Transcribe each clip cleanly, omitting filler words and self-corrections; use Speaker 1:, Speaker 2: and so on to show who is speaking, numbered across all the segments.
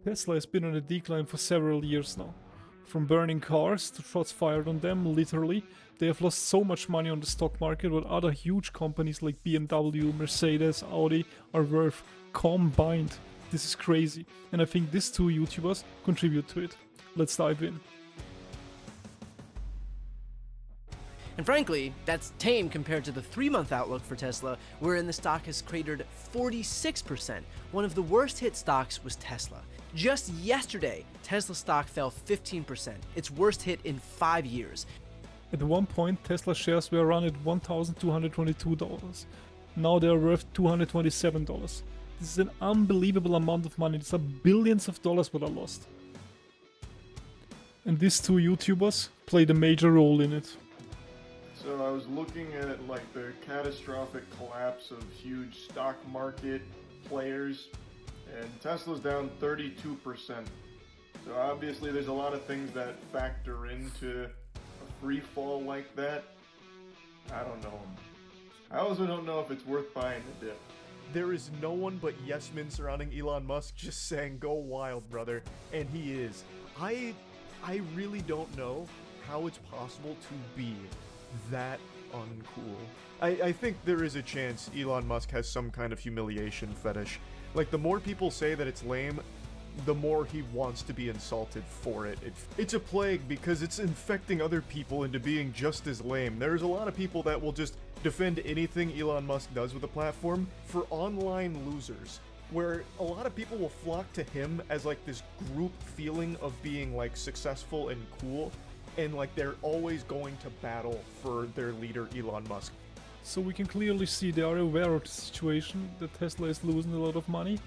Speaker 1: Tesla has been on a decline for several years now. From burning cars to shots fired on them, literally, they have lost so much money on the stock market what other huge companies like BMW, Mercedes, Audi are worth combined. This is crazy, and I think these two YouTubers contribute to it. Let's dive in.
Speaker 2: And frankly, that's tame compared to the 3-month outlook for Tesla, wherein the stock has cratered 46%. One of the worst hit stocks was Tesla. Just yesterday, Tesla stock fell 15%, its worst hit in 5 years.
Speaker 1: At one point, Tesla shares were around at $1,222. Now they are worth $227. This is an unbelievable amount of money. These are billions of dollars what are lost. And these two YouTubers played a major role in it.
Speaker 3: So I was looking at like the catastrophic collapse of huge stock market players, and Tesla's down 32%. So obviously there's a lot of things that factor into a free fall like that. I don't know. I also don't know if it's worth buying the dip.
Speaker 4: There is no one but yes men surrounding Elon Musk just saying go wild, brother, and he is. I really don't know how it's possible to be that uncool. I think there is a chance Elon Musk has some kind of humiliation fetish. Like, the more people say that it's lame, the more he wants to be insulted for it. It's a plague because it's infecting other people into being just as lame. There's a lot of people that will just defend anything Elon Musk does with the platform for online losers, where a lot of people will flock to him as like this group feeling of being like successful and cool, and like they're always going to battle for their leader Elon Musk.
Speaker 1: So we can clearly see they are aware of the situation, that Tesla is losing a lot of money,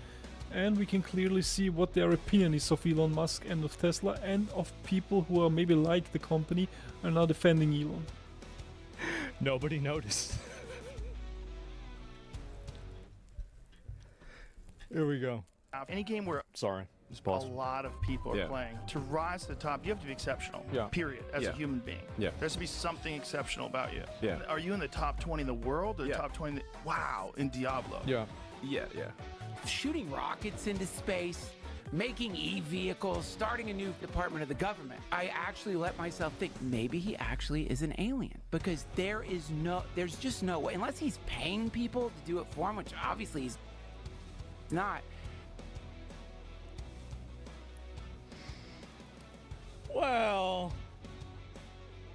Speaker 1: and we can clearly see what their opinion is of Elon Musk and of Tesla and of people who are maybe like the company and are defending Elon.
Speaker 5: Nobody noticed. Here we go.
Speaker 6: Any game where
Speaker 5: Sorry, just
Speaker 6: a
Speaker 5: pause.
Speaker 6: lot of people are playing, to rise to the top, you have to be exceptional.
Speaker 5: Yeah.
Speaker 6: Period. As a human being.
Speaker 5: Yeah.
Speaker 6: There has to be something exceptional about you.
Speaker 5: Yeah.
Speaker 6: Are you in the top 20 in the world or the
Speaker 5: Yeah.
Speaker 6: top 20 wow, in Diablo?
Speaker 5: Yeah.
Speaker 7: Shooting rockets into space, making e-vehicles, starting a new department of the government. I actually let myself think maybe he actually is an alien, because there's just no way, unless he's paying people to do it for him, which obviously he's not.
Speaker 5: Well,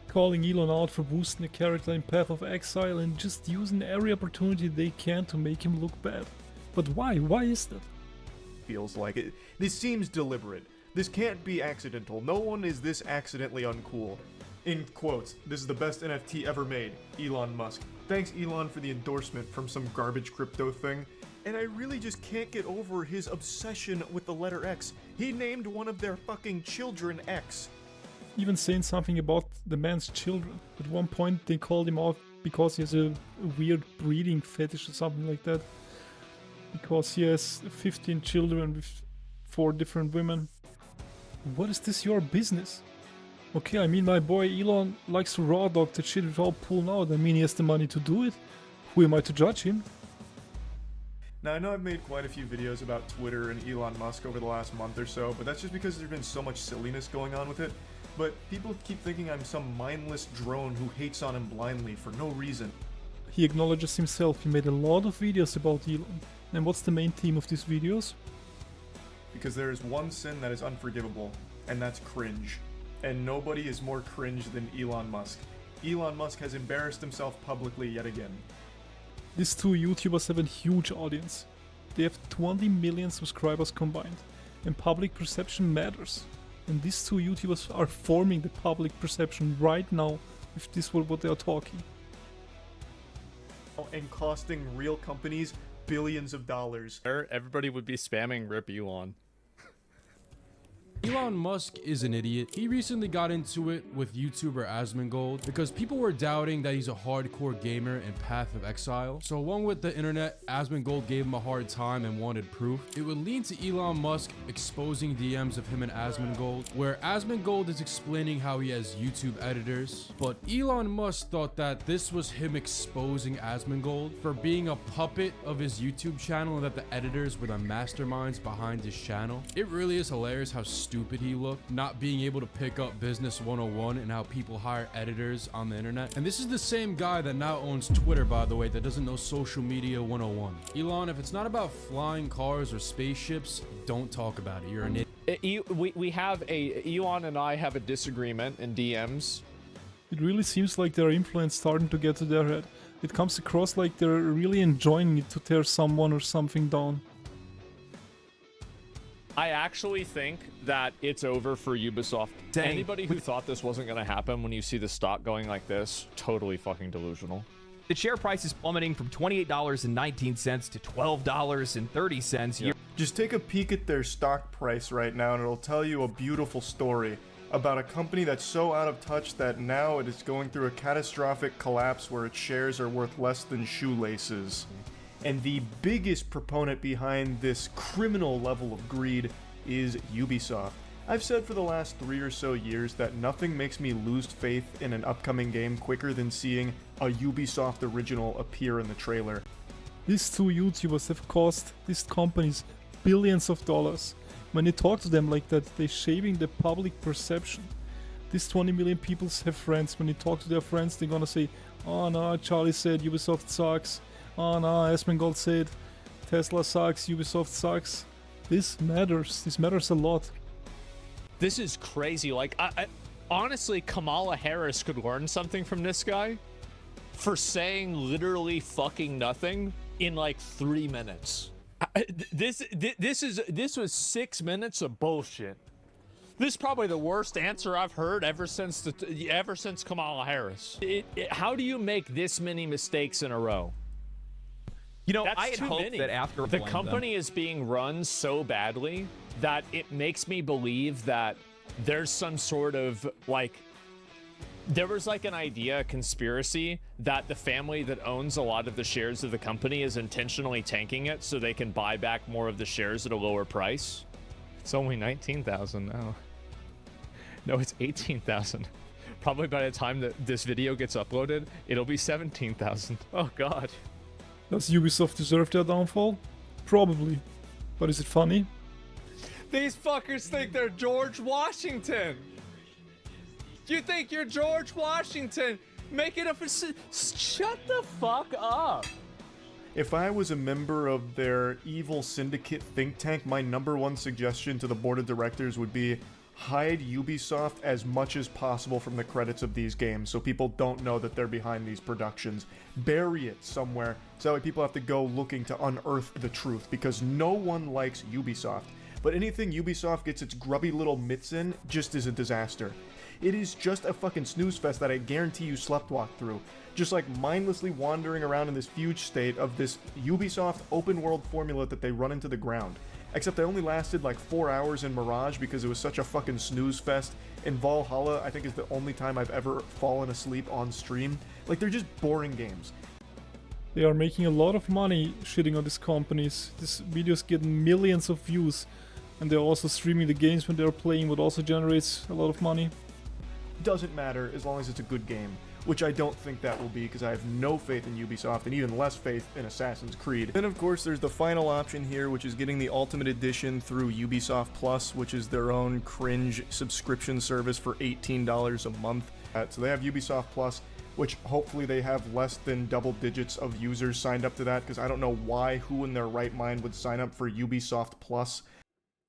Speaker 1: Calling Elon out for boosting the character in Path of Exile and just using every opportunity they can to make him look bad. But why? Why is that?
Speaker 4: Feels like it. This seems deliberate. This can't be accidental. No one is this accidentally uncool. In quotes, this is the best NFT ever made, Elon Musk. Thanks Elon for the endorsement from some garbage crypto thing. And I really just can't get over his obsession with the letter X. He named one of their fucking children X.
Speaker 1: Even saying something about the man's children. At one point they called him out because he has a weird breeding fetish or something like that. Because he has 15 children with 4 different women. What is this your business? Okay, I mean, my boy Elon likes to raw dog that shit without pulling out. I mean, he has the money to do it. Who am I to judge him?
Speaker 4: Now, I know I've made quite a few videos about Twitter and Elon Musk over the last month or so, but that's just because there's been so much silliness going on with it. But people keep thinking I'm some mindless drone who hates on him blindly for no reason.
Speaker 1: He acknowledges himself, he made a lot of videos about Elon. And what's the main theme of these videos?
Speaker 4: Because there is one sin that is unforgivable, and that's cringe. And nobody is more cringe than Elon Musk. Elon Musk has embarrassed himself publicly yet again.
Speaker 1: These two YouTubers have a huge audience. They have 20 million subscribers combined. And public perception matters. And these two YouTubers are forming the public perception right now if this were what they are talking.
Speaker 4: And costing real companies billions of dollars.
Speaker 5: everybody would be spamming Rip Elon.
Speaker 8: Elon Musk is an idiot. He recently got into it with YouTuber Asmongold because people were doubting that he's a hardcore gamer in Path of Exile. So along with the internet, Asmongold gave him a hard time and wanted proof. It would lead to Elon Musk exposing DMs of him and Asmongold, where Asmongold is explaining how he has YouTube editors. But Elon Musk thought that this was him exposing Asmongold for being a puppet of his YouTube channel and that the editors were the masterminds behind his channel. It really is hilarious how stupid he looked, not being able to pick up Business 101 and how people hire editors on the internet. And this is the same guy that now owns Twitter, by the way, that doesn't know social media 101. Elon, if it's not about flying cars or spaceships, don't talk about it. You're an idiot.
Speaker 9: Elon and I have a disagreement in DMs.
Speaker 1: It really seems like their influence starting to get to their head. It comes across like they're really enjoying it to tear someone or something down.
Speaker 9: I actually think that it's over for Ubisoft.
Speaker 5: Dang.
Speaker 9: Anybody who thought this wasn't going to happen when you see the stock going like this, totally fucking delusional.
Speaker 10: The share price is plummeting from $28.19 to $12.30.
Speaker 4: Just take a peek at their stock price right now and it'll tell you a beautiful story about a company that's so out of touch that now it is going through a catastrophic collapse where its shares are worth less than shoelaces. And the biggest proponent behind this criminal level of greed is Ubisoft. I've said for the last 3 or so years that nothing makes me lose faith in an upcoming game quicker than seeing a Ubisoft original appear in the trailer.
Speaker 1: These two YouTubers have cost these companies billions of dollars. When they talk to them like that, they're shaping the public perception. These 20 million people have friends. When they talk to their friends, they're gonna say, oh no, Charlie said Ubisoft sucks. Oh no, Asmongold said Tesla sucks, Ubisoft sucks. This matters. This matters a lot.
Speaker 9: This is crazy. Like, I honestly, Kamala Harris could learn something from this guy for saying literally fucking nothing in like 3 minutes. This was 6 minutes of bullshit. This is probably the worst answer I've heard ever since Kamala Harris. How do you make this many mistakes in a row?
Speaker 10: You know,
Speaker 9: That's
Speaker 10: I had
Speaker 9: too
Speaker 10: hoped
Speaker 9: many.
Speaker 10: that after
Speaker 9: the company is being run so badly that it makes me believe that there's some sort of like, there was like an idea, a conspiracy that the family that owns a lot of the shares of the company is intentionally tanking it so they can buy back more of the shares at a lower price. It's only 19,000 now. No, it's 18,000. Probably by the time that this video gets uploaded, it'll be 17,000. Oh god.
Speaker 1: Does Ubisoft deserve their downfall? Probably. But is it funny?
Speaker 9: These fuckers think they're George Washington. You think you're George Washington? Make it shut the fuck up.
Speaker 4: If I was a member of their evil syndicate think tank, my #1 suggestion to the board of directors would be hide Ubisoft as much as possible from the credits of these games so people don't know that they're behind these productions. Bury it somewhere so that way people have to go looking to unearth the truth, because no one likes Ubisoft. But anything Ubisoft gets its grubby little mitts in just is a disaster. It is just a fucking snooze fest that I guarantee you sleptwalk through. Just like mindlessly wandering around in this fugue state of this Ubisoft open world formula that they run into the ground. Except I only lasted like 4 hours in Mirage because it was such a fucking snooze fest. In Valhalla, I think is the only time I've ever fallen asleep on stream. Like, they're just boring games.
Speaker 1: They are making a lot of money shitting on these companies. These videos get millions of views. And they're also streaming the games when they're playing, what also generates a lot of money.
Speaker 4: Doesn't matter as long as it's a good game. Which I don't think that will be, because I have no faith in Ubisoft and even less faith in Assassin's Creed. Then of course there's the final option here, which is getting the Ultimate Edition through Ubisoft Plus, which is their own cringe subscription service for $18 a month. So they have Ubisoft Plus, which hopefully they have less than double digits of users signed up to that, because I don't know who in their right mind would sign up for Ubisoft Plus.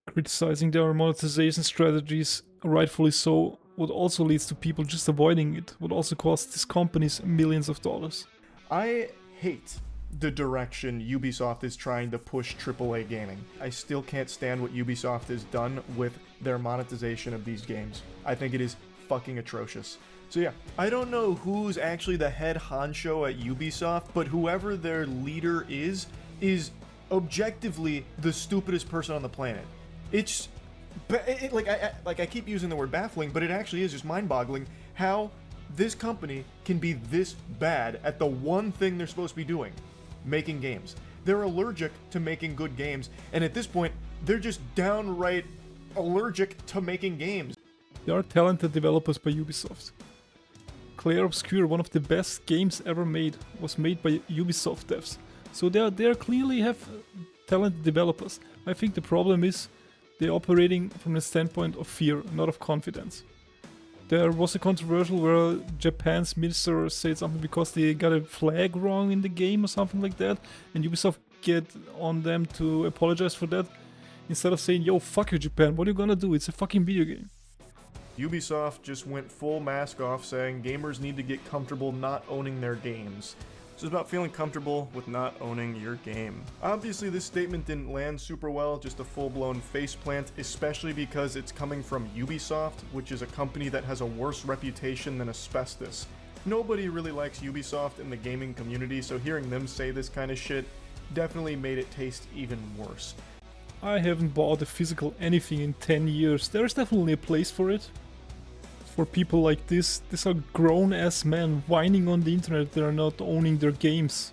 Speaker 1: Criticizing their monetization strategies, rightfully so, what also leads to people just avoiding it, what also costs these companies millions of dollars.
Speaker 4: I hate the direction Ubisoft is trying to push AAA gaming. I still can't stand what Ubisoft has done with their monetization of these games. I think it is fucking atrocious. So yeah, I don't know who's actually the head honcho at Ubisoft, but whoever their leader is objectively the stupidest person on the planet. It's I keep using the word baffling, but it actually is just mind-boggling how this company can be this bad at the one thing they're supposed to be doing, making games. They're allergic to making good games, and at this point, they're just downright allergic to making games.
Speaker 1: They are talented developers by Ubisoft. Clair Obscur, one of the best games ever made, was made by Ubisoft devs. So they clearly have talented developers. I think the problem is they're operating from the standpoint of fear, not of confidence. There was a controversial where Japan's minister said something because they got a flag wrong in the game or something like that, and Ubisoft get on them to apologize for that, instead of saying, yo, fuck you Japan, what are you gonna do? It's a fucking video game.
Speaker 4: Ubisoft just went full mask off, saying gamers need to get comfortable not owning their games. It's about feeling comfortable with not owning your game. Obviously, this statement didn't land super well, just a full-blown faceplant, especially because it's coming from Ubisoft, which is a company that has a worse reputation than asbestos. Nobody really likes Ubisoft in the gaming community, so hearing them say this kind of shit definitely made it taste even worse.
Speaker 1: I haven't bought a physical anything in 10 years. There's definitely a place for it. For people like this, these are grown-ass men whining on the internet they are not owning their games.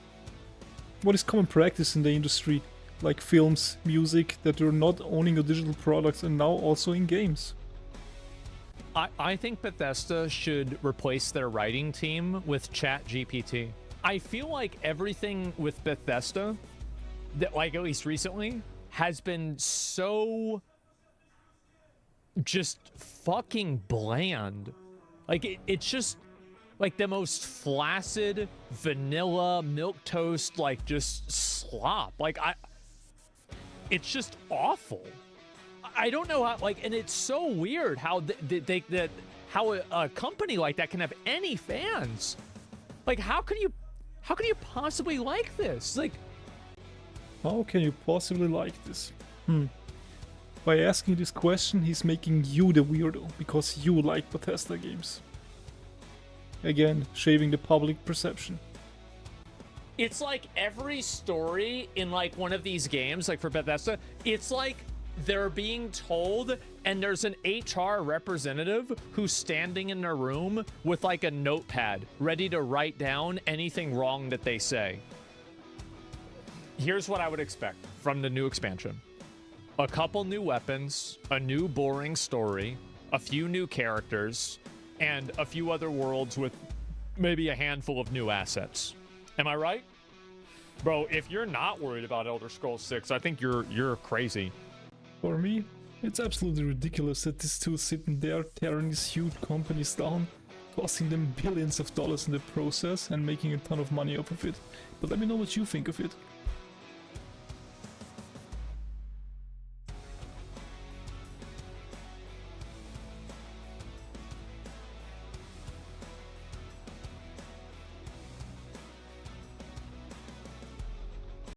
Speaker 1: What is common practice in the industry, like films, music, that you're not owning your digital products and now also in games?
Speaker 9: I think Bethesda should replace their writing team with ChatGPT. I feel like everything with Bethesda, that like at least recently, has been so just fucking bland. Like it's just like the most flaccid vanilla milquetoast, like just slop. Like it's just awful. I don't know how, like, and it's so weird how how a company like that can have any fans. Like how can you possibly like this? Like,
Speaker 1: how can you possibly like this? By asking this question, he's making you the weirdo, because you like Bethesda games. Again, shaving the public perception.
Speaker 9: It's like every story in like one of these games, like for Bethesda, it's like they're being told and there's an HR representative who's standing in a room with like a notepad ready to write down anything wrong that they say. Here's what I would expect from the new expansion. A couple new weapons, a new boring story, a few new characters, and a few other worlds with maybe a handful of new assets. Am I right? Bro, if you're not worried about Elder Scrolls 6, I think you're crazy.
Speaker 1: For me, it's absolutely ridiculous that these two sitting there tearing these huge companies down, costing them billions of dollars in the process and making a ton of money off of it. But let me know what you think of it.